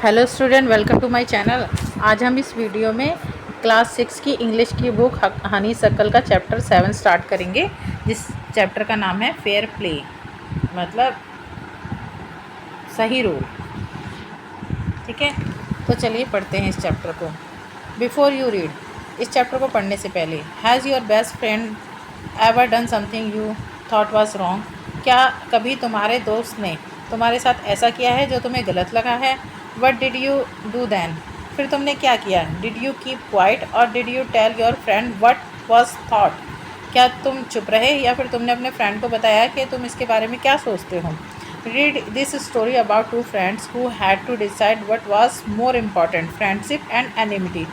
Hello student, welcome to my channel. आज हम इस वीडियो में क्लास 6 की इंग्लिश की बुक हनी सर्कल का चैप्टर 7 स्टार्ट करेंगे, जिस चैप्टर का नाम है फेयर प्ले, मतलब सही रोल। ठीक है, तो चलिए पढ़ते हैं इस चैप्टर को। बिफोर यू रीड, इस चैप्टर को पढ़ने से पहले, has your best friend ever done something you thought was wrong? क्या कभी तुम्हारे दोस्त ने तुम्हारे साथ ऐसा किया है जो तुम्हें गलत लगा है? What did you do then? फिर तुमने क्या किया? डिड यू कीप क्वाइट और did you tell your friend what was thought? क्या तुम चुप रहे या फिर तुमने अपने फ्रेंड को बताया कि तुम इसके बारे में क्या सोचते हो? Read this story about two friends who had to decide what was more important, friendship and enmity.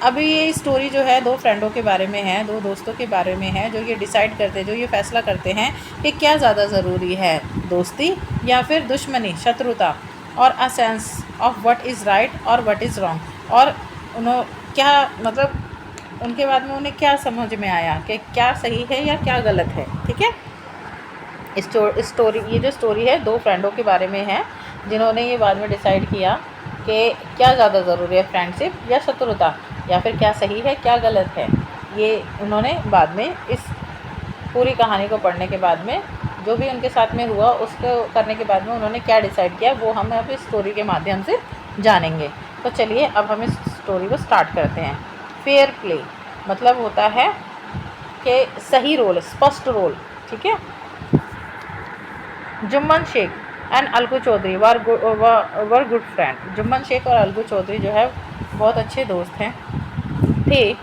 अभी ये स्टोरी जो है दो फ्रेंडों के बारे में है, दो दोस्तों के बारे में है, जो ये डिसाइड करते हैं, जो ये फैसला करते हैं कि क्या ज़्यादा ज़रूरी है, दोस्ती या फिर दुश्मनी, शत्रुता, और a sense of what is right और व्हाट इज़ रॉन्ग। और उन्होंने क्या मतलब उनके बाद में उन्हें क्या समझ में आया कि क्या सही है या क्या गलत है। ठीक है, स्टोरी ये जो स्टोरी है दो फ्रेंडों के बारे में है, जिन्होंने ये बाद में डिसाइड किया कि क्या ज़्यादा ज़रूरी है, फ्रेंडशिप या शत्रुता, या फिर क्या सही है क्या गलत है। ये उन्होंने बाद में इस पूरी कहानी को पढ़ने के बाद में, जो भी उनके साथ में हुआ उसको करने के बाद में उन्होंने क्या डिसाइड किया, वो हम अब इस स्टोरी के माध्यम से जानेंगे। तो चलिए अब हम इस स्टोरी को स्टार्ट करते हैं। फेयर प्ले मतलब होता है कि सही रोल, स्पष्ट रोल। ठीक है, Jumman Sheikh and Algu Chaudhary were good friend. Jumman Sheikh और अलगू चौधरी जो है बहुत अच्छे दोस्त हैं थे।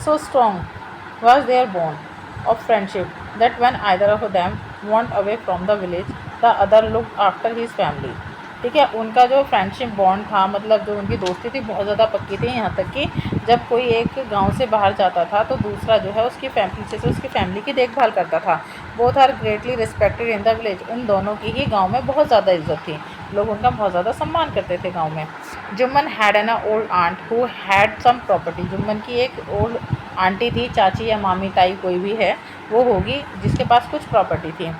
So strong was their bond of friendship that when either of them went away from the village the other looked after his family. ठीक है, उनका जो फ्रेंडशिप बॉन्ड था, मतलब जो उनकी दोस्ती थी, बहुत ज़्यादा पक्की थी। यहाँ तक कि जब कोई एक गांव से बाहर जाता था तो दूसरा जो है उसकी फैमिली से उसकी फैमिली की देखभाल करता था। Both are greatly respected in the village. उन दोनों की ही गांव में बहुत ज़्यादा इज्जत थी, लोग उनका बहुत ज़्यादा सम्मान करते थे गांव में। Jumman had an old aunt who had sum property. Jumman की एक ओल्ड आंटी थी, चाची या मामी ताई कोई भी है वो होगी, जिसके पास कुछ प्रॉपर्टी थी।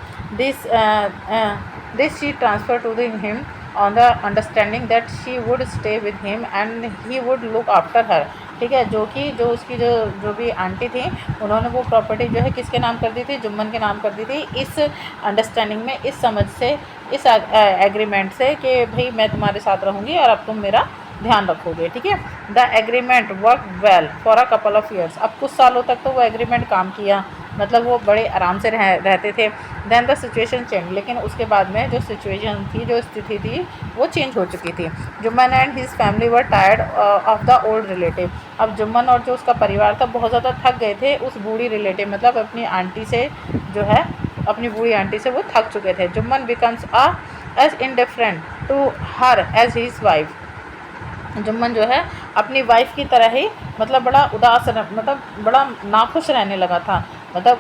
This she transfer to him on the understanding that she would stay with him and he would look after her. ठीक है, जो उसकी जो भी आंटी थी, उन्होंने वो प्रॉपर्टी जो है किसके नाम कर दी थी? जुम्मन के नाम कर दी थी, इस अंडरस्टैंडिंग में, इस समझ से, इस एग्रीमेंट से कि भाई मैं तुम्हारे साथ रहूँगी और अब तुम मेरा ध्यान रखोगे। ठीक है, the agreement work well for a couple of years. अब कुछ सालों तक तो वो एग्रीमेंट काम किया, मतलब वो बड़े आराम से रहते थे। देन द सिचुएशन चेंज, लेकिन उसके बाद में जो सिचुएशन थी, जो स्थिति थी, वो चेंज हो चुकी थी। Jumman and his family were tired of the old relative. अब जुम्मन और जो उसका परिवार था बहुत ज़्यादा थक गए थे उस बूढ़ी रिलेटिव, मतलब अपनी आंटी से, जो है अपनी बूढ़ी आंटी से वो थक चुके थे। Jumman becomes as indifferent to her as his wife. Jumman जो है अपनी वाइफ की तरह ही, मतलब बड़ा उदास, मतलब बड़ा नाखुश रहने लगा था। मतलब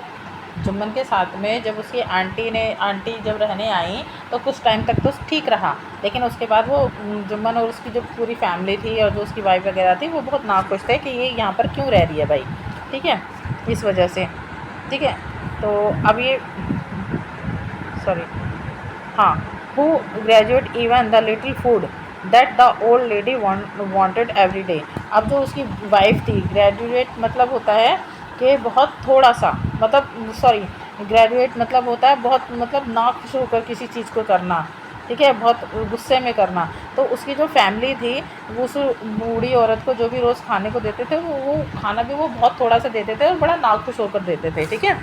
जुम्मन के साथ में जब उसकी आंटी जब रहने आई तो कुछ टाइम तक तो ठीक रहा, लेकिन उसके बाद वो जुम्मन और उसकी जो पूरी फैमिली थी और जो उसकी वाइफ वगैरह थी वो बहुत नाखुश थे कि ये यहाँ पर क्यों रह रही है भाई। ठीक है, इस वजह से। ठीक है, तो अब ये सॉरी, हाँ, who graduate even the little food that the old lady wanted every day. अब जो उसकी वाइफ थी, ग्रेजुएट मतलब होता है कि बहुत थोड़ा सा, मतलब सॉरी, ग्रेजुएट मतलब होता है बहुत, मतलब नाखुश होकर किसी चीज़ को करना। ठीक है, बहुत गुस्से में करना। तो उसकी जो फैमिली थी वो उस बूढ़ी औरत को जो भी रोज़ खाने को देते थे वो खाना भी वो बहुत थोड़ा सा देते थे और बड़ा नाखुश होकर देते थे। ठीक है,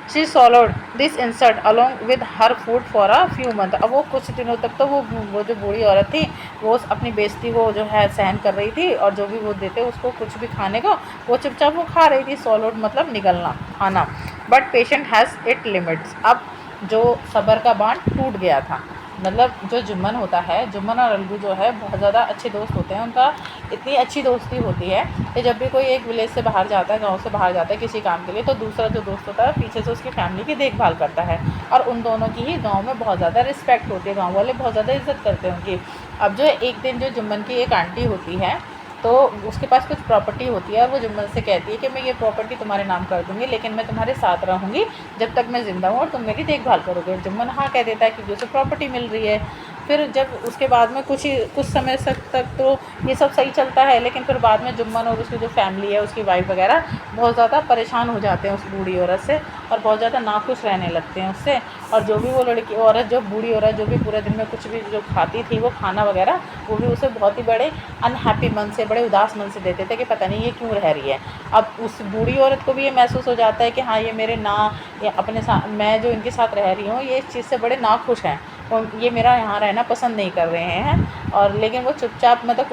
she swallowed this insult along with her food for a few month. अब वो कुछ दिनों तक तो वो जो बूढ़ी औरत थी वो अपनी बेइज्जती को जो है सहन कर रही थी, और जो भी वो देते उसको कुछ भी खाने को वो चुपचाप वो खा रही थी। सॉलोड मतलब निगलना, खाना। But patient has it limits. अब जो सब्र का बांध टूट गया था, मतलब जो जुम्मन होता है, जुम्मन और अलगू जो है बहुत ज़्यादा अच्छे दोस्त होते हैं। उनका इतनी अच्छी दोस्ती होती है कि जब भी कोई एक विलेज से बाहर जाता है, गांव से बाहर जाता है किसी काम के लिए, तो दूसरा जो दोस्त होता है पीछे से उसकी फैमिली की देखभाल करता है, और उन दोनों की ही गाँव में बहुत ज़्यादा रिस्पेक्ट होती है, गाँव वाले बहुत ज़्यादा इज्जत करते हैं उनकी। अब जो एक दिन जो जुम्मन की एक आंटी होती है तो उसके पास कुछ प्रॉपर्टी होती है, और वो जुम्मन से कहती है कि मैं ये प्रॉपर्टी तुम्हारे नाम कर दूँगी, लेकिन मैं तुम्हारे साथ रहूँगी जब तक मैं ज़िंदा हूँ और तुम मेरी देखभाल करोगे। जुम्मन हाँ कह देता है क्योंकि उसे प्रॉपर्टी मिल रही है। फिर जब उसके बाद में कुछ समय तक तो ये सब सही चलता है, लेकिन फिर बाद में जुम्मन और उसकी जो फैमिली है, उसकी वाइफ वगैरह बहुत ज़्यादा परेशान हो जाते हैं उस बूढ़ी औरत से और बहुत ज़्यादा नाखुश रहने लगते हैं उससे। और जो भी वो लड़की औरत, जो बूढ़ी औरत जो भी पूरे दिन में कुछ भी जो खाती थी वो खाना वगैरह, वो भी उसे बहुत ही बड़े अनहैप्पी मन से, बड़े उदास मन से देते थे कि पता नहीं ये क्यों रह रही है। अब उस बूढ़ी औरत को भी ये महसूस हो जाता है कि हाँ, ये मेरे ना, ये अपने साथ, मैं जो इनके साथ रह रही हूँ, ये इस चीज़ से बड़े नाखुश हैं और ये मेरा यहाँ रहना पसंद नहीं कर रहे हैं। और लेकिन वो चुपचाप मतलब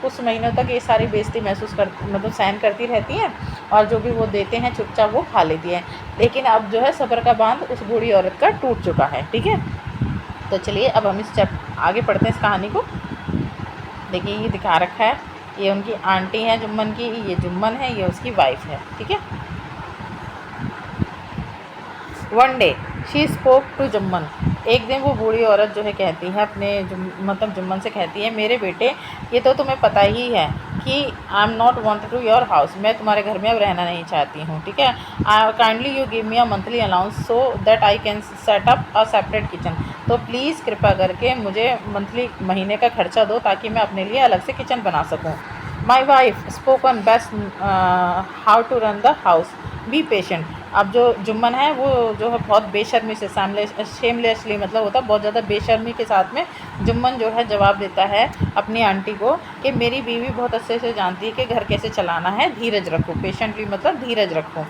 कुछ महीनों तक ये सारी बेइज्जती महसूस कर मतलब सहन करती रहती हैं और जो भी वो देते हैं चुपचाप वो खा लेती हैं। लेकिन अब जो है सब्र का बांध उस बूढ़ी औरत का टूट चुका है। ठीक है, तो चलिए अब हम आगे पढ़ते हैं इस कहानी को। देखिए ये दिखा रखा है, ये उनकी आंटी है जुम्मन की, ये जुम्मन है, ये उसकी वाइफ है। ठीक है, one day she spoke to Jumman, एक दिन वो बूढ़ी औरत जो है कहती है अपने मतलब जुम्मन से कहती है, मेरे बेटे ये तो तुम्हें पता ही है कि I am not wanted to your house, मैं तुम्हारे घर में अब रहना नहीं चाहती हूँ। ठीक है, kindly you give me a monthly allowance so that I can set up a separate kitchen, तो प्लीज़ कृपा करके मुझे मंथली महीने का खर्चा दो ताकि मैं अपने लिए अलग से किचन बना सकूँ। My wife spoken best how to run the house, be patient. अब जो जुम्मन है वो जो है बहुत बेशर्मी से, शेमलेसली मतलब होता है बहुत ज़्यादा बेशर्मी के साथ में जुम्मन जो है जवाब देता है अपनी आंटी को कि मेरी बीवी बहुत अच्छे से जानती है कि घर कैसे चलाना है, धीरज रखो, पेशेंटली मतलब धीरज रखो।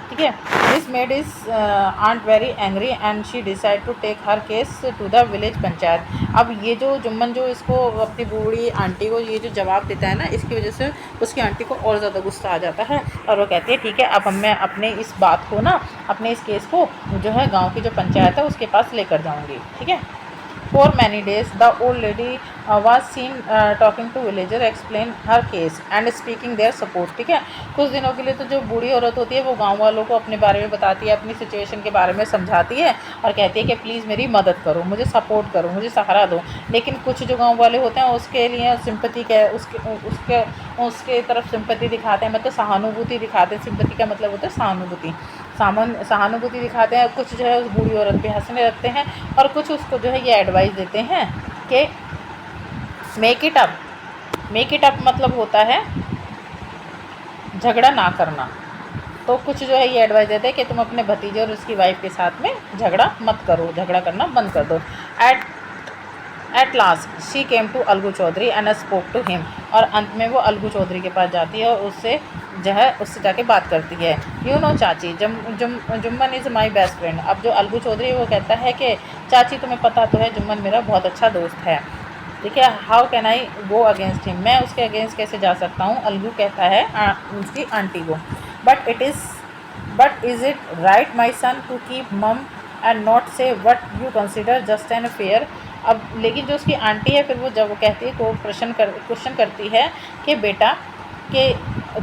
ठीक है, this made his aunt very angry and she decide to take her case to the village panchayat. अब ये जो जुम्मन जो इसको अपनी बूढ़ी आंटी को ये जो जवाब देता है ना, इसकी वजह से उसकी आंटी को और ज़्यादा गुस्सा आ जाता है और वो कहती है ठीक है, अब मैं अपने इस बात को ना, अपने इस केस को जो है गांव की जो पंचायत है उसके पास लेकर जाऊंगी। ठीक है, For many days, the old lady was seen talking to villager, explain her case and speaking their support। ठीक है, कुछ दिनों के लिए तो जो बूढ़ी औरत होती है वो गांव वालों को अपने बारे में बताती है, अपनी सिचुएशन के बारे में समझाती है और कहती है कि प्लीज़ मेरी मदद करो, मुझे सपोर्ट करो, मुझे सहारा दो। लेकिन कुछ जो गांव वाले होते हैं उसके लिए सिंपैथी के उसके तरफ सिंपैथी दिखाते हैं, मतलब सहानुभूति दिखाते हैं। सिंपैथी का मतलब होता है सहानुभूति, सहानुभूति दिखाते हैं। कुछ जो है उस बूढ़ी औरत पे हंसने लगते हैं और कुछ उसको जो है ये एडवाइस देते हैं कि मेक इट अप मतलब होता है झगड़ा ना करना। तो कुछ जो है ये एडवाइस देते हैं कि तुम अपने भतीजे और उसकी वाइफ के साथ में झगड़ा मत करो, झगड़ा करना बंद कर दो। At last she came to Algu Chaudhary and spoke to him, और अंत में वो अलगू चौधरी के पास जाती है और उससे जाके बात करती है। यू नो चाची, Jumman is my best friend. अब जो अलगू चौधरी वो कहता है कि चाची तुम्हें पता तो है जुम्मन मेरा बहुत अच्छा दोस्त है। ठीक है, how can I go against him, मैं उसके अगेंस्ट कैसे जा सकता हूँ, अलगू कहता है उसकी आंटी को। But is it right my son to keep mum and not say what you consider just and fair. अब लेकिन जो उसकी आंटी है फिर वो जब वो कहती है को क्वेश्चन करती है कि बेटा कि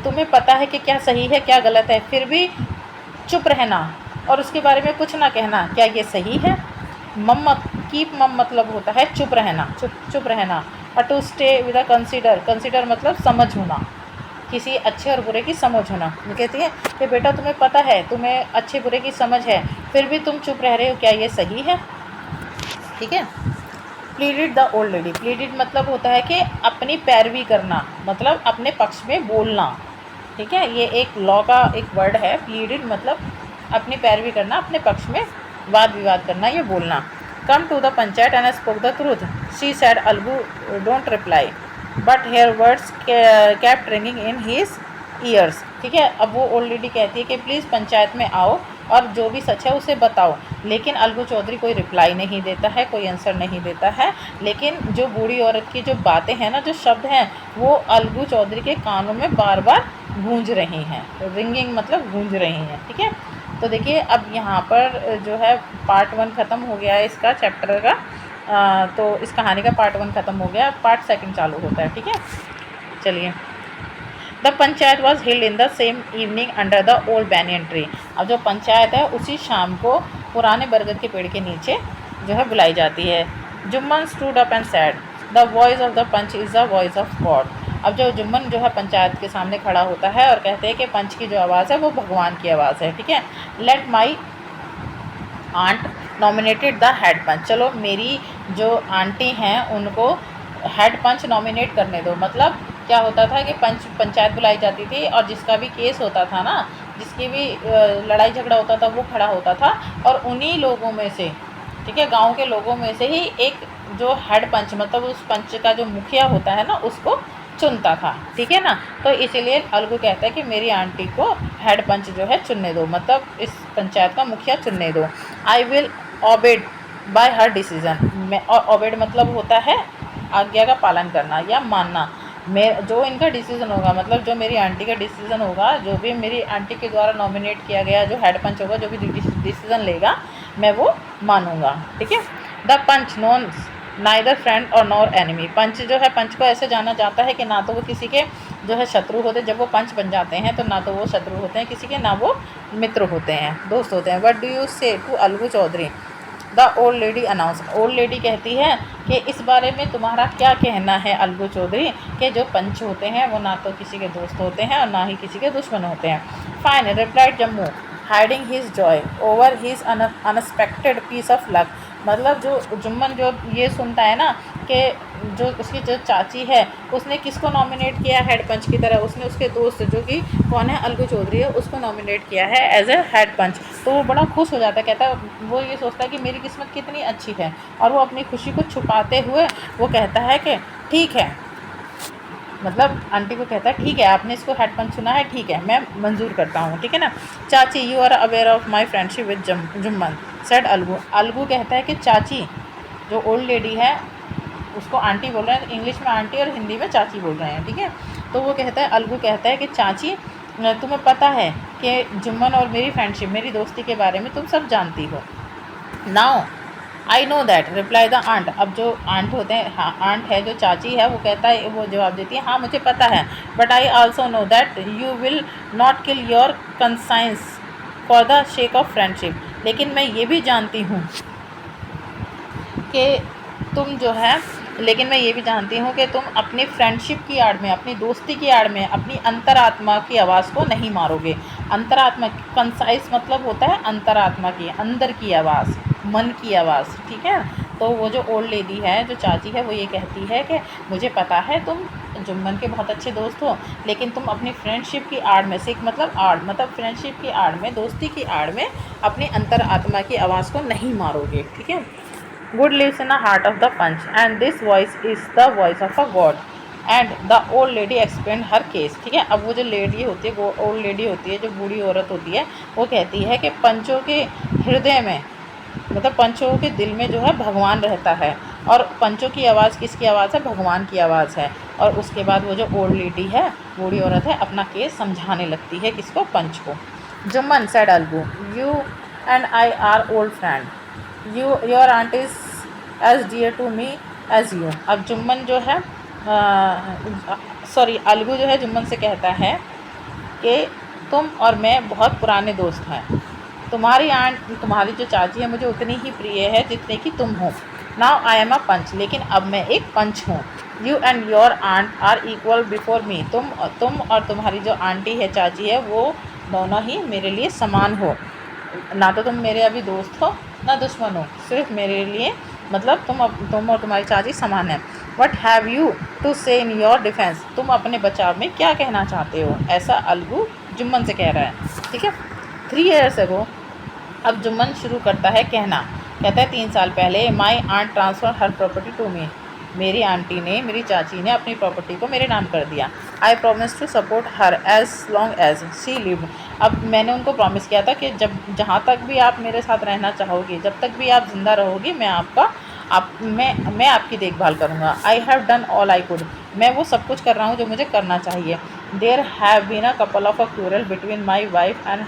तुम्हें पता है कि क्या सही है क्या गलत है, फिर भी चुप रहना और उसके बारे में कुछ ना कहना, क्या ये सही है? कीप मम मतलब होता है चुप रहना, चुप रहना। और to stay with a consider मतलब समझ होना, किसी अच्छे और बुरे की समझ होना। वो कहती है कि बेटा तुम्हें पता है, तुम्हें अच्छे बुरे की समझ है, फिर भी तुम चुप रह रहे हो, क्या ये सही है? ठीक है, प्लीडिड द ओल्ड लेडी, प्लीडिड मतलब होता है कि अपनी पैरवी करना, मतलब अपने पक्ष में बोलना। ठीक है, ये एक लॉ का एक वर्ड है, प्लीडिड मतलब अपनी पैरवी करना, अपने पक्ष में वाद विवाद करना, ये बोलना। Come to the panchayat and spoke the truth, she said Algu don't reply but her words kept ringing in his ears. ठीक है, अब वो ओल्ड लेडी कहती है कि प्लीज़ पंचायत में आओ और जो भी सच है उसे बताओ, लेकिन अलगू चौधरी कोई रिप्लाई नहीं देता है, कोई आंसर नहीं देता है। लेकिन जो बूढ़ी औरत की जो बातें हैं ना, जो शब्द हैं, वो अलगू चौधरी के कानों में बार बार गूंज रही हैं, रिंगिंग मतलब गूंज रही हैं। ठीक है, तो देखिए अब यहाँ पर जो है पार्ट 1 ख़त्म हो गया है इसका चैप्टर का, तो इस कहानी का पार्ट 1 ख़त्म हो गया, पार्ट 2 चालू होता है। ठीक है, चलिए। The panchayat was healed in the same evening under the old banyan tree. अब जो पंचायत है उसी शाम को पुराने बरगद के पेड़ के नीचे जो है बुलाई जाती है। Jumman stood up and said the voice of the panch is the voice of God. अब जो जुम्मन जो है पंचायत के सामने खड़ा होता है और कहते हैं कि पंच की जो आवाज़ है वो भगवान की आवाज़ है। ठीक है, let my aunt nominated the head panch. चलो मेरी जो आंटी हैं उनको हेड पंच नॉमिनेट करने दो। मतलब क्या होता था कि पंचायत बुलाई जाती थी और जिसका भी केस होता था ना, जिसकी भी लड़ाई झगड़ा होता था वो खड़ा होता था और उन्हीं लोगों में से, ठीक है, गांव के लोगों में से ही एक जो हेड पंच मतलब उस पंच का जो मुखिया होता है ना उसको चुनता था, ठीक है ना। तो इसीलिए अलगू कहता है कि मेरी आंटी को हेड पंच जो है चुनने दो, मतलब इस पंचायत का मुखिया चुनने दो। I will obeyed by her decision. मैं, और ओबेड मतलब होता है आज्ञा का पालन करना या मानना। मैं जो इनका डिसीज़न होगा, मतलब जो मेरी आंटी का डिसीज़न होगा, जो भी मेरी आंटी के द्वारा नॉमिनेट किया गया जो हेड पंच होगा, जो भी डिसीज़न लेगा मैं वो मानूंगा, ठीक है। The panch known neither friend और नॉर एनिमी। पंच जो है, पंच को ऐसे जाना जाता है कि ना तो वो किसी के जो है शत्रु होते, जब वो पंच बन जाते हैं तो ना तो वो शत्रु होते हैं किसी के, ना वो मित्र होते हैं, दोस्त होते हैं। What do you say to Algu Chaudhary, the old lady announce. Old lady कहती है कि इस बारे में तुम्हारा क्या कहना है अलगू चौधरी, के जो पंच होते हैं वो ना तो किसी के दोस्त होते हैं और ना ही किसी के दुश्मन होते हैं। Fine replied Jumman hiding his joy over his unexpected piece of luck. मतलब जो जुम्मन जो ये सुनता है ना कि जो उसकी जो चाची है उसने किसको नॉमिनेट किया हेड पंच की तरह, उसने उसके दोस्त जो कि कौन है अलगू चौधरी है उसको नॉमिनेट किया है एज ए हेड पंच। तो वो बड़ा खुश हो जाता है, कहता है वो ये सोचता है कि मेरी किस्मत कितनी अच्छी है, और वो अपनी खुशी को छुपाते हुए वो कहता है कि ठीक है, मतलब आंटी को कहता है ठीक है आपने इसको हेड पंच चुना है, ठीक है मैं मंजूर करता हूँ, ठीक है ना। चाची you are aware of my friendship with Jumman said Algu. Algu कहता है कि चाची, जो ओल्ड लेडी है उसको आंटी बोल रहे हैं, इंग्लिश में आंटी और हिंदी में चाची बोल रहे हैं, ठीक है। तो वो कहता है, अलगू कहता है कि चाची तुम्हें पता है कि जुम्मन और मेरी फ्रेंडशिप, मेरी दोस्ती के बारे में तुम सब जानती हो। Now I know that reply the aunt. अब जो आंट होते हैं, हाँ आंट है जो चाची है, वो कहता है, वो जवाब देती है हाँ मुझे पता है, but I also know that you will not kill your conscience for the shake of friendship. लेकिन मैं ये भी जानती हूँ कि तुम जो है, लेकिन मैं ये भी जानती हूँ कि तुम अपनी फ्रेंडशिप की आड़ में, अपनी दोस्ती की आड़ में अपनी अंतरात्मा की आवाज़ को नहीं मारोगे। अंतरात्मा, कंसाइज मतलब होता है अंतरात्मा की, अंदर की आवाज़, मन की आवाज़, ठीक है। तो वो जो ओल्ड लेडी है, जो चाची है, वो ये कहती है कि मुझे पता है तुम जुम्मन के बहुत अच्छे दोस्त हो, लेकिन तुम अपनी फ्रेंडशिप की आड़ में से, मतलब आड़ मतलब फ्रेंडशिप की आड़ में, दोस्ती की आड़ में अपनी अंतरात्मा की आवाज़ को नहीं मारोगे, ठीक है। Good lives in the heart of the punch, and this voice is the voice of a god. And the old lady explained her case, ठीक है। अब वो जो लेडी होती है, वो ओल्ड लेडी होती है, जो बूढ़ी औरत होती है, वो कहती है कि पंचों के हृदय में, मतलब पंचों के दिल में जो है भगवान रहता है, और पंचों की आवाज़ किसकी आवाज़ है, भगवान की आवाज़ है। और उसके बाद वो जो ओल्ड लेडी है, बूढ़ी औरत है, अपना केस समझाने लगती है किसको, पंच को। Jumman said Algu you and I are old friend, your aunt is as dear to me as you. अब जुम्मन जो है सॉरी अलगू जो है जुम्मन से कहता है कि तुम और मैं बहुत पुराने दोस्त हैं, तुम्हारी आंट, तुम्हारी जो चाची है मुझे उतनी ही प्रिय है जितने कि तुम हो। नाउ आई एम अ पंच, लेकिन अब मैं एक पंच हूँ। You and your aunt are equal before me, तुम और तुम्हारी जो आंटी है, चाची है, वो दोनों ही मेरे लिए समान हो। ना तो तुम मेरे अभी दोस्त हो ना दुश्मन हो, सिर्फ मेरे लिए, मतलब तुम और तुम्हारी चाची समान है। वट हैव यू टू से इन योर डिफेंस, तुम अपने बचाव में क्या कहना चाहते हो, ऐसा अलगू जुम्मन से कह रहा है, ठीक है। 3 years ago, अब जुम्मन शुरू करता है कहता है 3 साल पहले my aunt transfer her property to me, मेरी आंटी ने, मेरी चाची ने अपनी प्रॉपर्टी को मेरे नाम कर दिया। I promise to support her as long as she live. अब मैंने उनको प्रॉमिस किया था कि जब जहाँ तक भी आप मेरे साथ रहना चाहोगी, जब तक भी आप जिंदा रहोगी, मैं आपकी देखभाल करूँगा। I have done all I could, मैं वो सब कुछ कर रहा हूँ जो मुझे करना चाहिए। There have been a couple of a quarrel between my wife and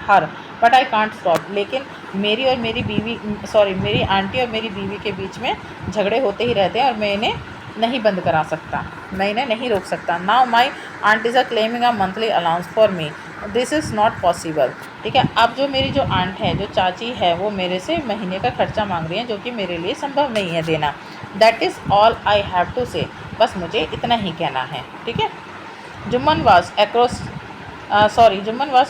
her but I can't stop, लेकिन मेरी आंटी और मेरी बीवी के बीच में झगड़े होते ही रहते हैं और मैं इन्हें नहीं बंद करा सकता, मैं इन्हें नहीं रोक सकता। Now my aunt is a claiming a monthly allowance for me, this is not possible, ठीक है। अब जो मेरी जो आंट है, जो चाची है, वो मेरे से महीने का खर्चा मांग रही है, जो कि मेरे लिए संभव नहीं है देना। That is all I have to say, बस मुझे इतना ही कहना है, ठीक है। Jumman was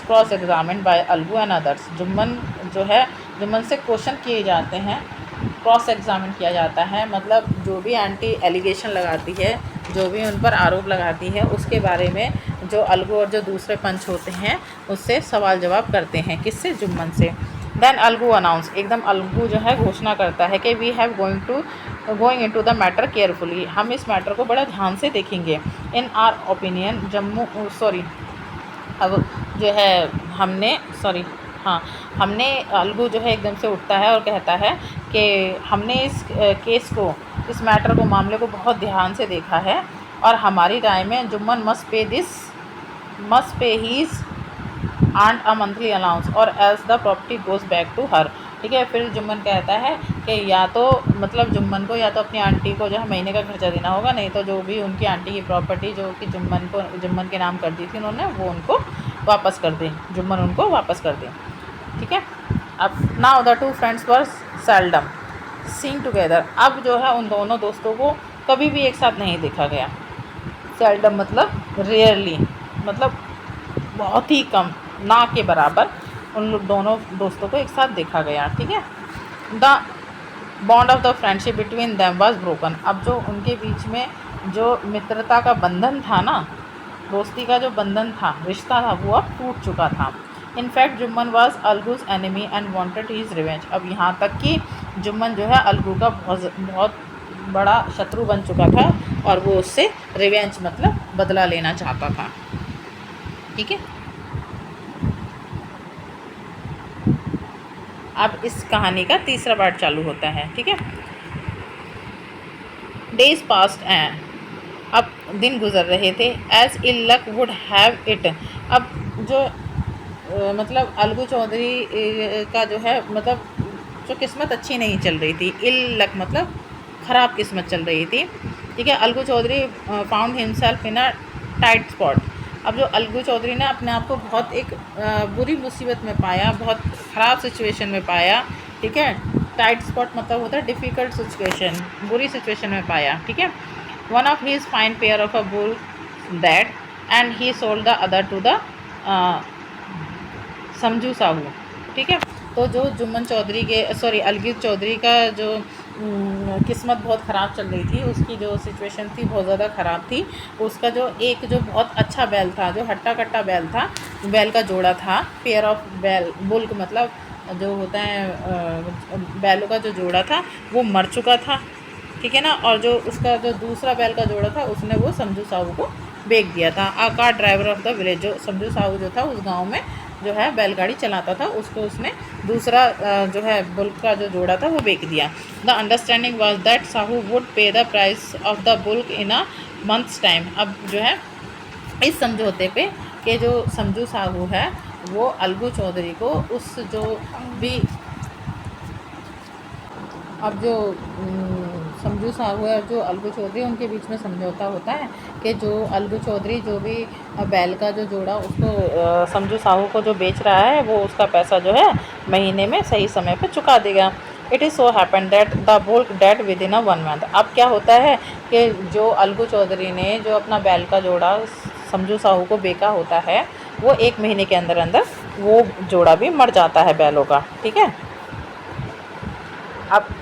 cross examine by Algu and others. Jumman जो है जुम्मन से क्वेश्चन किए जाते हैं, क्रॉस एग्जामिन किया जाता है, मतलब जो भी आंटी एलिगेशन लगाती है, जो भी उन पर आरोप लगाती है, उसके बारे में जो अलगू और जो दूसरे पंच होते हैं उससे सवाल जवाब करते हैं। किससे? जुम्मन से। देन अलगू अनाउंस, एकदम अलगू जो है घोषणा करता है कि we have going into the matter carefully, हम इस मैटर को बड़ा ध्यान से देखेंगे। इन आर ओपिनियन अब जो है हमने अलगू जो है एकदम से उठता है और कहता है कि हमने इस केस को, इस मैटर को, मामले को बहुत ध्यान से देखा है और हमारी राय में Jumman must pay his aunt a monthly allowance और else the property goes back to her. ठीक है, फिर जुम्मन कहता है कि या तो मतलब जुम्मन को या तो अपनी आंटी को जो है महीने का खर्चा देना होगा, नहीं तो जो भी उनकी आंटी की प्रॉपर्टी जो कि जुम्मन के नाम कर दी थी उन्होंने, वो उनको वापस कर दें, जुम्मन उनको वापस कर दें। ठीक है, अब now the two friends were seldom seen together, अब जो है उन दोनों दोस्तों को कभी भी एक साथ नहीं देखा गया। सेल्डम मतलब रेयरली, मतलब बहुत ही कम, ना के बराबर उन दोनों दोस्तों को एक साथ देखा गया। ठीक है, the bond of the friendship between them was broken, अब जो उनके बीच में जो मित्रता का बंधन था ना, दोस्ती का जो बंधन था, रिश्ता था, वो अब टूट चुका था। In fact Jumman was Algu's enemy and wanted his revenge, अब यहाँ तक कि जुम्मन जो है अलगू का बहुत बड़ा शत्रु बन चुका था और वो उससे रिवेंज मतलब बदला लेना चाहता था। ठीक है, अब इस कहानी का तीसरा पार्ट चालू होता है। ठीक है, डेज पास्ट एंड, अब दिन गुजर रहे थे। As ill luck would have it, अब जो मतलब अलगू चौधरी का जो है मतलब जो किस्मत अच्छी नहीं चल रही थी, इल लक मतलब ख़राब किस्मत चल रही थी। ठीक है, Algu Chaudhary found himself in a tight spot, अब जो अलगू चौधरी ने अपने आप को बहुत एक बुरी मुसीबत में पाया, बहुत ख़राब सिचुएशन में पाया। ठीक है, टाइट स्पॉट मतलब होता है डिफ़िकल्ट सिचुएशन, बुरी सिचुएशन में पाया। ठीक है, one of his fine pair of a bull that and he sold the other to the Samjhu Sahu. ठीक है, तो जो जुम्मन चौधरी के अलगू चौधरी का जो किस्मत बहुत ख़राब चल रही थी, उसकी जो सिचुएशन थी बहुत ज़्यादा ख़राब थी। उसका जो बहुत अच्छा बैल था, जो हट्टा कट्टा बैल था, बैल का जोड़ा था, पेयर ऑफ बैल, बुल्क मतलब जो होता है बैलों का जो जोड़ा था वो मर चुका था। ठीक है ना, और जो उसका जो दूसरा बैल का जोड़ा था उसने वो समझू साहू को बेच दिया था। A car driver of the village, जो समझू साहू जो था उस गांव में जो है बैलगाड़ी चलाता था, उसको उसने दूसरा जो है बुल्क का जो जोड़ा था वो बेच दिया। The understanding was that Sahu would pay the price of the bullock in a month's time, अब जो है इस समझौते पे कि जो समझू साहू है वो अलगू चौधरी को उस जो भी अब जो समझू साहू है और जो अलगू चौधरी उनके बीच में समझौता होता है कि जो अलगू चौधरी जो भी बैल का जो जोड़ा उसको समझू साहू को जो बेच रहा है वो उसका पैसा जो है महीने में सही समय पर चुका देगा। It is so happen that the bulk dead with in a 1 month, अब क्या होता है कि जो अलगू चौधरी ने जो अपना बैल का जोड़ा समझू साहू को बेचा होता है वो 1 महीने के अंदर अंदर वो जोड़ा भी मर जाता है बैलों का। ठीक है, अब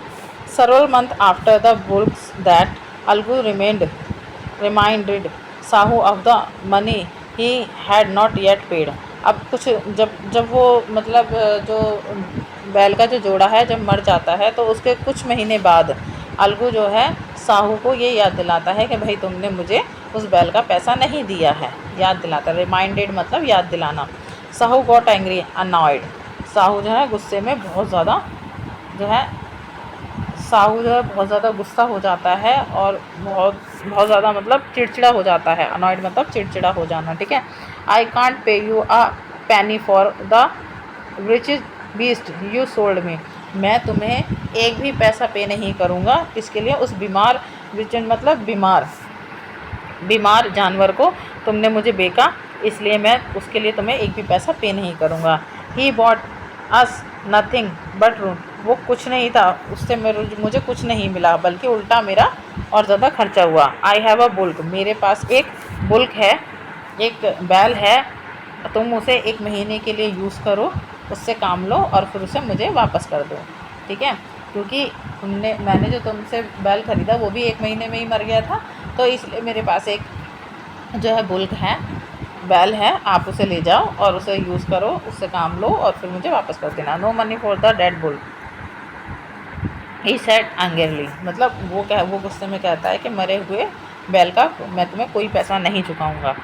several months after the bulks that Algu reminded Sahu of the money he had not yet paid, अब कुछ जब वो मतलब जो बैल का जो जोड़ा है जब मर जाता है तो उसके कुछ महीने बाद अलगू जो है साहू को ये याद दिलाता है कि भाई तुमने मुझे उस बैल का पैसा नहीं दिया है, याद दिलाता, रिमाइंडेड मतलब याद दिलाना। Sahu got angry annoyed, Sahu जो है गुस्से में बहुत ज़्यादा जो है साहू जो है बहुत ज़्यादा गुस्सा हो जाता है और बहुत बहुत ज़्यादा मतलब चिड़चिड़ा हो जाता है। अनॉयड मतलब चिड़चिड़ा हो जाना। ठीक है, I can't pay you a penny for the wretched beast you sold me, मैं तुम्हें एक भी पैसा पे नहीं करूँगा, किसके लिए? उस बीमार मतलब बीमार जानवर को तुमने मुझे बेचा, इसलिए मैं उसके लिए तुम्हें एक भी पैसा पे नहीं करूँगा। He bought us nothing but room, वो कुछ नहीं था, उससे मुझे कुछ नहीं मिला बल्कि उल्टा मेरा और ज़्यादा खर्चा हुआ। आई हैव अ बुल्क, मेरे पास एक बुल्क है, एक बैल है, तुम उसे 1 महीने के लिए यूज़ करो उससे काम लो और फिर उसे मुझे वापस कर दो, ठीक है। क्योंकि मैंने जो तुमसे बैल ख़रीदा वो भी 1 महीने में ही मर गया था, तो इसलिए मेरे पास एक जो है बुल्क है, बैल है, आप उसे ले जाओ और उसे यूज़ करो, उससे काम लो और फिर मुझे वापस कर देना। No money for the dead bull, he said angrily. मतलब वो गुस्से में कहता है कि मरे हुए बैल का मैं तुम्हें कोई पैसा नहीं चुकाऊंगा।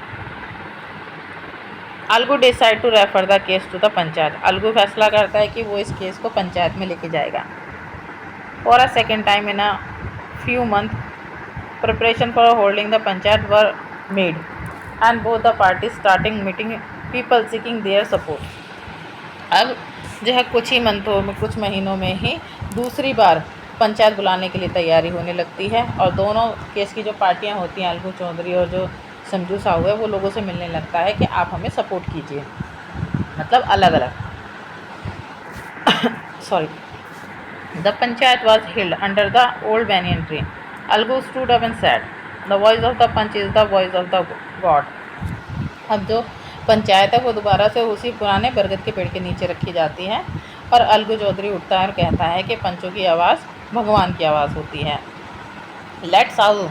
Algu decide to refer the case to the panchayat. Algu फैसला करता है कि वो इस केस को पंचायत में लेके जाएगा। For a second time in a few month preparation for holding the panchayat were made and both the parties starting meeting people seeking their support। अब जो है कुछ ही मंथों में, कुछ महीनों में ही दूसरी बार पंचायत बुलाने के लिए तैयारी होने लगती है और दोनों केस की जो पार्टियां होती हैं, अलगू चौधरी और जो समझू साहू है, वो लोगों से मिलने लगता है कि आप हमें सपोर्ट कीजिए, मतलब अलग अलग sorry. The panchayat was healed under the old banyan tree। Algu stood up and said, "The voice of the punch is the voice of the God।" अब जो पंचायत है वो दोबारा से उसी पुराने बरगद के पेड़ के नीचे रखी जाती है और अलगू चौधरी उठता है और कहता है कि पंचों की आवाज़ भगवान की आवाज़ होती है। Let's Sahu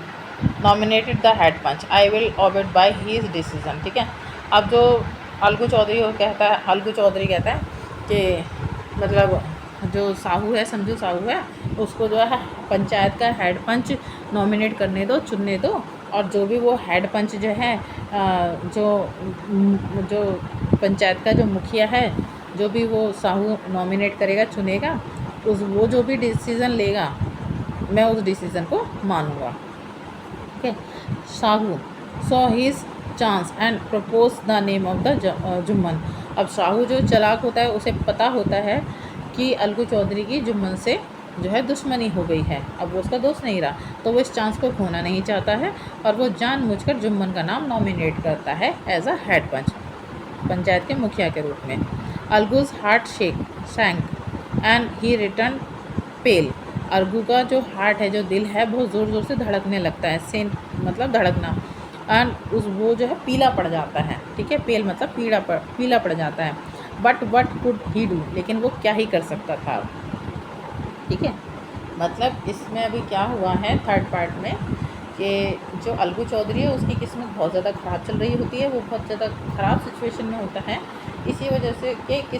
nominated the head panch, I will abide by his decision, ठीक है। अब जो अलगू चौधरी कहता है कि मतलब जो साहू है, समझू साहू है, उसको जो है पंचायत का हेड पंच नॉमिनेट करने दो, चुनने दो, और जो भी वो हेड पंच जो है जो पंचायत का जो मुखिया है, जो भी वो साहू नॉमिनेट करेगा, चुनेगा, वो जो भी डिसीज़न लेगा मैं उस डिसीज़न को मानूंगा, ठीक है। Sahu saw his chance and propose the name of the Jumman. अब साहू जो चालाक होता है उसे पता होता है कि अलगू चौधरी की जुम्मन से जो है दुश्मनी हो गई है, अब वो उसका दोस्त नहीं रहा, तो वो इस चांस को खोना नहीं चाहता है और वो जानबूझकर जुम्मन का नाम नॉमिनेट करता है एज अ हेड पंच, पंचायत के मुखिया के रूप में। अलगूज हार्ट सैंक एंड ही रिटर्न पेल। अलगू का जो हार्ट है, जो दिल है, बहुत ज़ोर ज़ोर से धड़कने लगता है, सेन मतलब धड़कना, एंड वो जो है पीला पड़ जाता है, ठीक है। पेल मतलब पीला पड़ जाता है। But what could he do, लेकिन वो क्या ही कर सकता था, ठीक है। मतलब इसमें अभी क्या हुआ है थर्ड पार्ट में कि जो अलगू चौधरी है उसकी किस्मत बहुत ज़्यादा ख़राब चल रही होती है, वो बहुत ज़्यादा ख़राब सिचुएशन में होता है, किस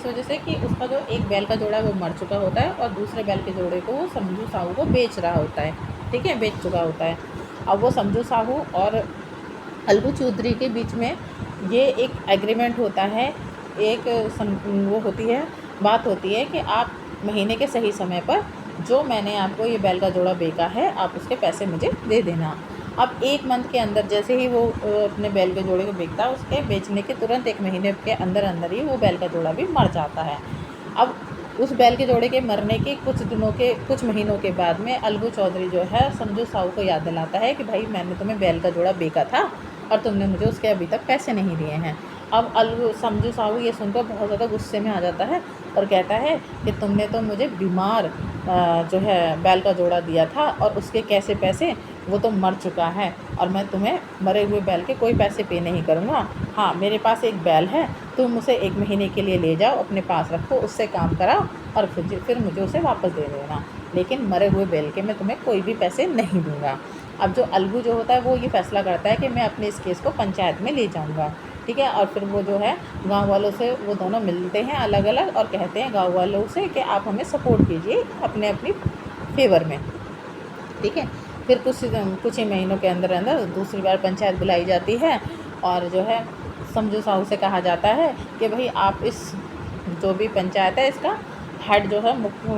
वजह से कि उसका जो एक बैल का जोड़ा है वो मर चुका होता है और दूसरे बैल के जोड़े को वो समझू साहू को बेच रहा होता है, ठीक है, बेच चुका होता है। अब वो समझू साहू और अलगू चौधरी के बीच में ये एक एग्रीमेंट होता है, वो होती है, बात होती है कि आप महीने के सही समय पर जो मैंने आपको ये बैल का जोड़ा बेचा है आप उसके पैसे मुझे दे देना। अब 1 मंथ के अंदर जैसे ही वो अपने बैल के जोड़े को बेचता है, उसके बेचने के तुरंत 1 महीने के अंदर अंदर ही वो बैल का जोड़ा भी मर जाता है। अब उस बैल के जोड़े के मरने के कुछ महीनों के बाद में अलगू चौधरी जो है समझू साहू को याद दिलाता है कि भाई मैंने तुम्हें बैल का जोड़ा बेचा था और तुमने मुझे उसके अभी तक पैसे नहीं दिए हैं। अब समझू साहू ये सुनकर बहुत ज़्यादा गुस्से में आ जाता है और कहता है कि तुमने तो मुझे बीमार जो है बैल का जोड़ा दिया था और उसके कैसे पैसे, वो तो मर चुका है और मैं तुम्हें मरे हुए बैल के कोई पैसे पे नहीं करूँगा। हाँ, मेरे पास एक बैल है, तुम उसे 1 महीने के लिए ले जाओ, अपने पास रखो, उससे काम कराओ और फिर मुझे उसे वापस दे देना, लेकिन मरे हुए बैल के मैं तुम्हें कोई भी पैसे नहीं दूँगा। अब जो अलगू जो होता है वो ये फैसला करता है कि मैं अपने इस केस को पंचायत में ले जाऊँगा, ठीक है। और फिर वो जो है गांव वालों से वो दोनों मिलते हैं अलग अलग और कहते हैं गांव वालों से कि आप हमें सपोर्ट कीजिए अपने फेवर में, ठीक है। फिर कुछ ही महीनों के अंदर अंदर दूसरी बार पंचायत बुलाई जाती है और जो है समझू साहू से कहा जाता है कि भाई आप इस जो भी पंचायत है इसका हेड जो है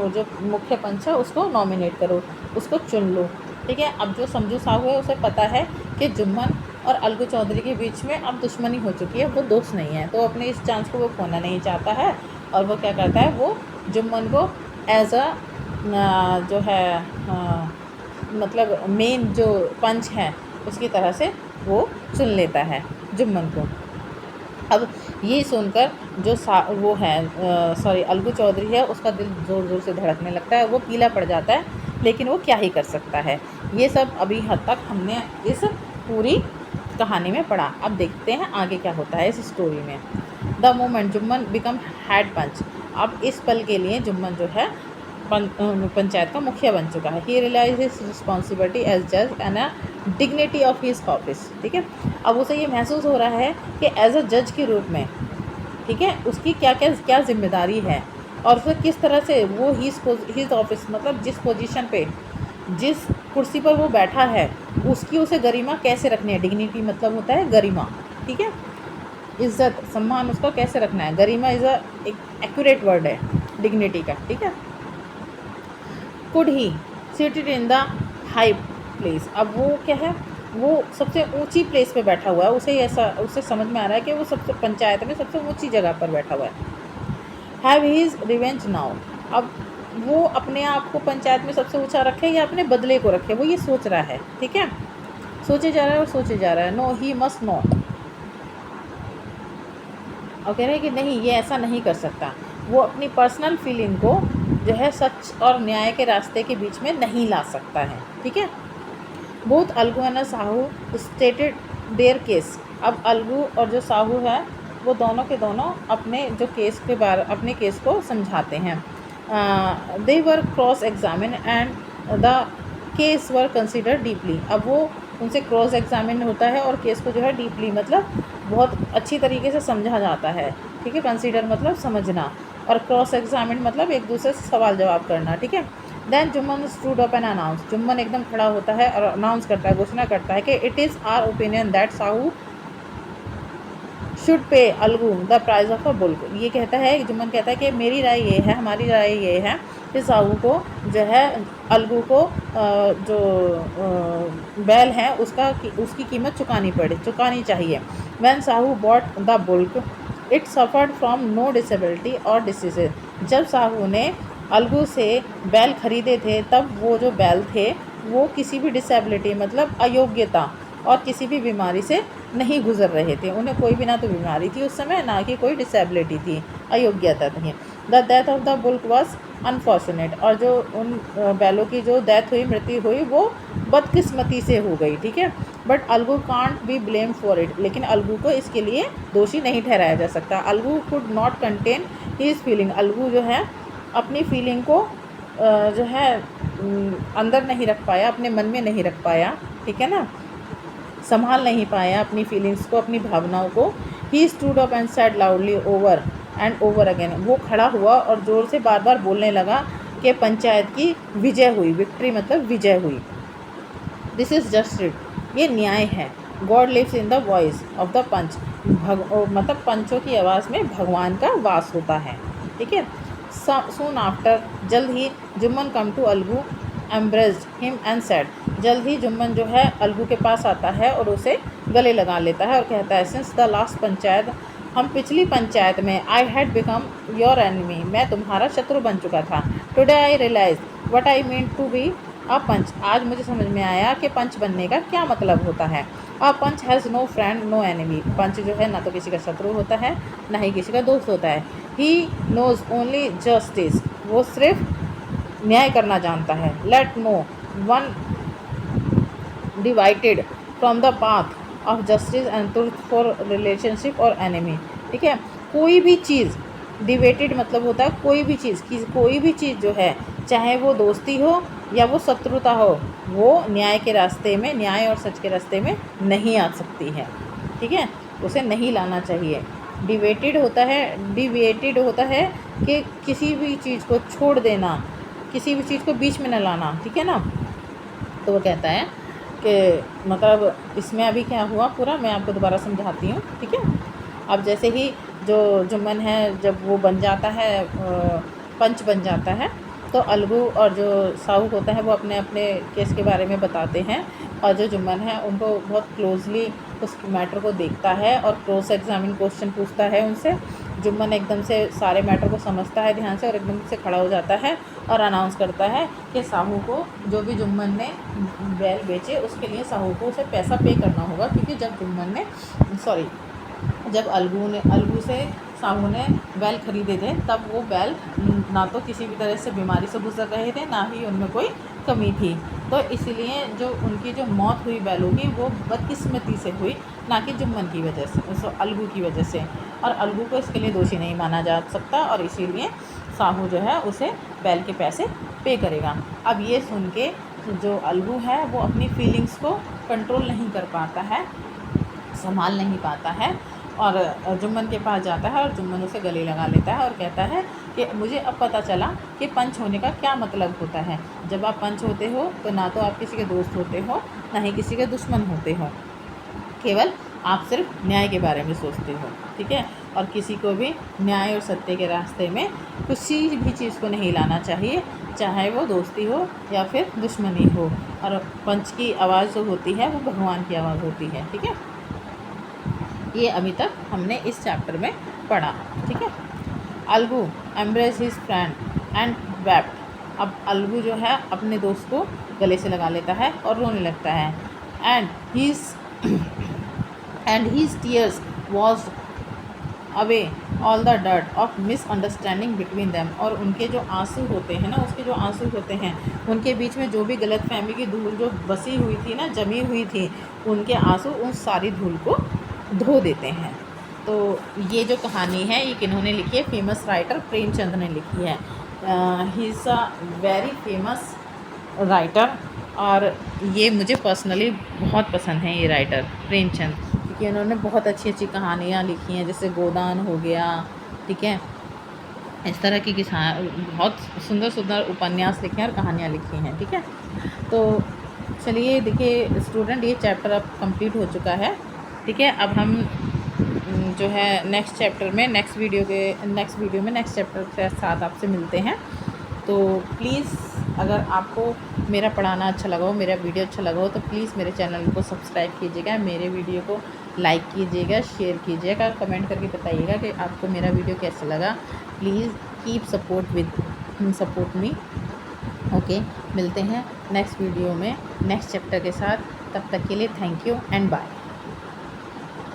जो मुख्य पंच है उसको नॉमिनेट करो, उसको चुन लो, ठीक है। अब जो समझू साहू है उसे पता है कि जुम्मन और अलगू चौधरी के बीच में अब दुश्मनी हो चुकी है, वो दोस्त नहीं है, तो अपने इस चांस को वो खोना नहीं चाहता है और वो क्या करता है, वो जुम्मन को एज अ जो है मतलब मेन जो पंच है उसकी तरह से वो चुन लेता है जुम्मन को। अब ये सुनकर जो वो है अलगू चौधरी है उसका दिल ज़ोर ज़ोर से धड़कने लगता है, वो पीला पड़ जाता है, लेकिन वो क्या ही कर सकता है। ये सब अभी हद तक हमने इस पूरी कहानी में पढ़ा। अब देखते हैं आगे क्या होता है इस स्टोरी में। The moment Jumman become head panch अब इस पल के लिए जुम्मन जो है पंचायत का मुखिया बन चुका है। ही रियलाइज हिज रिस्पॉन्सिबिलिटी एज जज and a dignity of his office. ठीक है, अब उसे ये महसूस हो रहा है कि एज अ जज के रूप में, ठीक है, उसकी क्या जिम्मेदारी है और उसे किस तरह से वो हिज ऑफिस मतलब जिस पोजीशन पे, जिस कुर्सी पर वो बैठा है, उसकी उसे गरिमा कैसे रखनी है। डिग्निटी मतलब होता है गरिमा, ठीक है, इज्जत सम्मान उसका कैसे रखना है। गरिमा इज़ एक एक्यूरेट वर्ड है डिग्निटी का, ठीक है। Could he seated in the high place, अब वो क्या है, वो सबसे ऊंची प्लेस पे बैठा हुआ है, उसे समझ में आ रहा है कि वो सबसे पंचायत में सबसे ऊंची जगह पर बैठा हुआ है। हैव हीज रिवेंज नाउ, अब वो अपने आप को पंचायत में सबसे ऊंचा रखे या अपने बदले को रखे, वो ये सोच रहा है, ठीक है, सोचे जा रहा है और सोचे जा रहा है। नो ही मस्ट नॉट, और कह रहे हैं कि नहीं, ये ऐसा नहीं कर सकता। वो अपनी पर्सनल फीलिंग को जो है सच और न्याय के रास्ते के बीच में नहीं ला सकता है, ठीक है। Both Algu and Sahu stated there case, अब अलगू और जो साहू है वो दोनों के दोनों अपने जो केस के बारे अपने केस को समझाते हैं। They were cross examine and the case were consider deeply, अब वो उनसे क्रॉस एग्जामिन होता है और केस को जो है डीपली मतलब बहुत अच्छी तरीके से समझा जाता है, ठीक है। कंसीडर मतलब समझना और क्रॉस एग्जामिन मतलब एक दूसरे से सवाल जवाब करना, ठीक है। Then Jumman stood up and announce, Jumman एकदम खड़ा होता है और अनाउंस करता है, घोषणा करता है कि it is our opinion that Sahu should pay Algu the prize of a bull, ये कहता है, जुम्मन कहता है कि मेरी राय ये है, हमारी राय ये है कि साहू को जो है अलगू को जो बैल है उसकी कीमत चुकानी चाहिए। When Sahu bought the bull it suffered from no disability और डिसीज, जब साहू ने अलगू से बैल खरीदे थे तब वो जो बैल थे वो किसी भी डिसेबिलिटी मतलब अयोग्यता और किसी भी बीमारी से नहीं गुजर रहे थे, उन्हें कोई भी ना तो बीमारी थी उस समय, ना कि कोई डिसेबिलिटी थी, अयोग्यता थी। The death of the bulk was unfortunate, और जो उन बैलों की जो डेथ हुई, मृत्यु हुई, वो बदकिस्मती से हो गई, ठीक है। But Algu can't be blame for it, लेकिन अलगू को इसके लिए दोषी नहीं ठहराया जा सकता। Algu could not contain his feeling, Algu जो है अपनी फीलिंग को जो है अंदर नहीं रख पाया, अपने मन में नहीं रख पाया, ठीक है ना, संभाल नहीं पाया अपनी फीलिंग्स को, अपनी भावनाओं को। He stood up and said loudly over and over again, वो खड़ा हुआ और ज़ोर से बार बार बोलने लगा कि पंचायत की विजय हुई, विक्ट्री मतलब विजय हुई। दिस इज़ जस्टिस, ये न्याय है। God lives in the voice of the panch, मतलब पंचों की आवाज़ में भगवान का वास होता है, ठीक है। सून आफ्टर, जल्द ही Jumman come to Algu embraced him and said, जल्द ही जुम्मन जो है अलगू के पास आता है और उसे गले लगा लेता है और कहता है, सिंस द लास्ट पंचायत, हम पिछली पंचायत में, I had become your enemy, मैं तुम्हारा शत्रु बन चुका था। Today I realize what I mean to be a panch, आज मुझे समझ में आया कि पंच बनने का क्या मतलब होता है। A panch has no friend no enemy, पंच जो है ना तो किसी का शत्रु होता है ना ही किसी का दोस्त होता है। ही नोज ओनली जस्टिस, वो सिर्फ न्याय करना जानता है। Let no one divided from the path of justice and truth for relationship और एनिमी, ठीक है। कोई भी चीज़ डिवेटेड मतलब होता है कोई भी चीज़ जो है, चाहे वो दोस्ती हो या वो शत्रुता हो, वो न्याय के रास्ते में, न्याय और सच के रास्ते में नहीं आ सकती है, ठीक है, उसे नहीं लाना चाहिए। डिवेटेड होता है कि किसी भी चीज़ को छोड़ देना, किसी भी चीज़ को बीच में न लाना, ठीक है ना। तो वो कहता है कि मतलब इसमें अभी क्या हुआ पूरा मैं आपको दोबारा समझाती हूँ, ठीक है। अब जैसे ही जो जुम्मन है जब वो बन जाता है पंच बन जाता है, तो अलगू और जो साहू होता है वो अपने अपने केस के बारे में बताते हैं, और जो जुम्मन है उनको बहुत क्लोजली उस मैटर को देखता है और क्रॉस एग्जामिन क्वेश्चन पूछता है उनसे। जुम्मन एकदम से सारे मैटर को समझता है ध्यान से और एकदम से खड़ा हो जाता है और अनाउंस करता है कि साहू को जो भी जुम्मन ने बैल बेचे उसके लिए साहू को उसे पैसा पे करना होगा, क्योंकि जब अलगू से साहू ने बैल खरीदे थे तब वो बैल ना तो किसी भी तरह से बीमारी से गुजर रहे थे, ना ही उनमें कोई कमी थी। तो इसलिए जो उनकी जो मौत हुई बैलू की वो बदकिस्मती से हुई, ना कि जुम्मन की वजह से, अलगू की वजह से। और अलगू को इसके लिए दोषी नहीं माना जा सकता और इसीलिए साहू जो है उसे बैल के पैसे पे करेगा। अब ये सुन के जो अलगू है वो अपनी फीलिंग्स को कंट्रोल नहीं कर पाता है, संभाल नहीं पाता है और जुम्मन के पास जाता है और जुम्मन उसे गले लगा लेता है और कहता है कि मुझे अब पता चला कि पंच होने का क्या मतलब होता है। जब आप पंच होते हो तो ना तो आप किसी के दोस्त होते हो, ना ही किसी के दुश्मन होते हो, केवल आप सिर्फ न्याय के बारे में सोचते हो, ठीक है। और किसी को भी न्याय और सत्य के रास्ते में किसी भी चीज़ को नहीं लाना चाहिए, चाहे वो दोस्ती हो या फिर दुश्मनी हो। और पंच की आवाज़ जो होती है वो भगवान की आवाज़ होती है, ठीक है। ये अभी तक हमने इस चैप्टर में पढ़ा, ठीक है। Algu embrace his friend and wept. अब अलगू जो है अपने दोस्त को गले से लगा लेता है और रोने लगता है। And his tears wash away all the dirt of misunderstanding between them. और उनके जो आंसू होते हैं ना, उसके जो आंसू होते हैं, उनके बीच में जो भी गलत फहमी की धूल जो बसी हुई थी ना, जमी हुई थी, उनके आंसू उस सारी धूल को धो देते हैं। तो ये जो कहानी है ये किन्होंने लिखी है? फेमस राइटर प्रेमचंद ने लिखी है। He is a very famous writer और ये मुझे पर्सनली बहुत पसंद है ये राइटर प्रेमचंद, क्योंकि उन्होंने बहुत अच्छी अच्छी कहानियाँ लिखी हैं, जैसे गोदान हो गया, ठीक है। इस तरह की बहुत सुंदर सुंदर उपन्यास लिखे हैं और कहानियाँ लिखी हैं, ठीक है। तो चलिए देखिए स्टूडेंट, ये चैप्टर अब कंप्लीट हो चुका है, ठीक है। अब हम जो है नेक्स्ट चैप्टर में नेक्स्ट वीडियो में नेक्स्ट चैप्टर के साथ आपसे मिलते हैं। तो प्लीज़ अगर आपको मेरा पढ़ाना अच्छा लगा हो, मेरा वीडियो अच्छा लगा हो, तो प्लीज़ मेरे चैनल को सब्सक्राइब कीजिएगा, मेरे वीडियो को लाइक कीजिएगा, शेयर कीजिएगा, कमेंट करके बताइएगा कि आपको मेरा वीडियो कैसा लगा। Please keep support me. Okay, मिलते हैं नेक्स्ट वीडियो में नेक्स्ट चैप्टर के साथ। तब तक के लिए थैंक यू एंड बाय।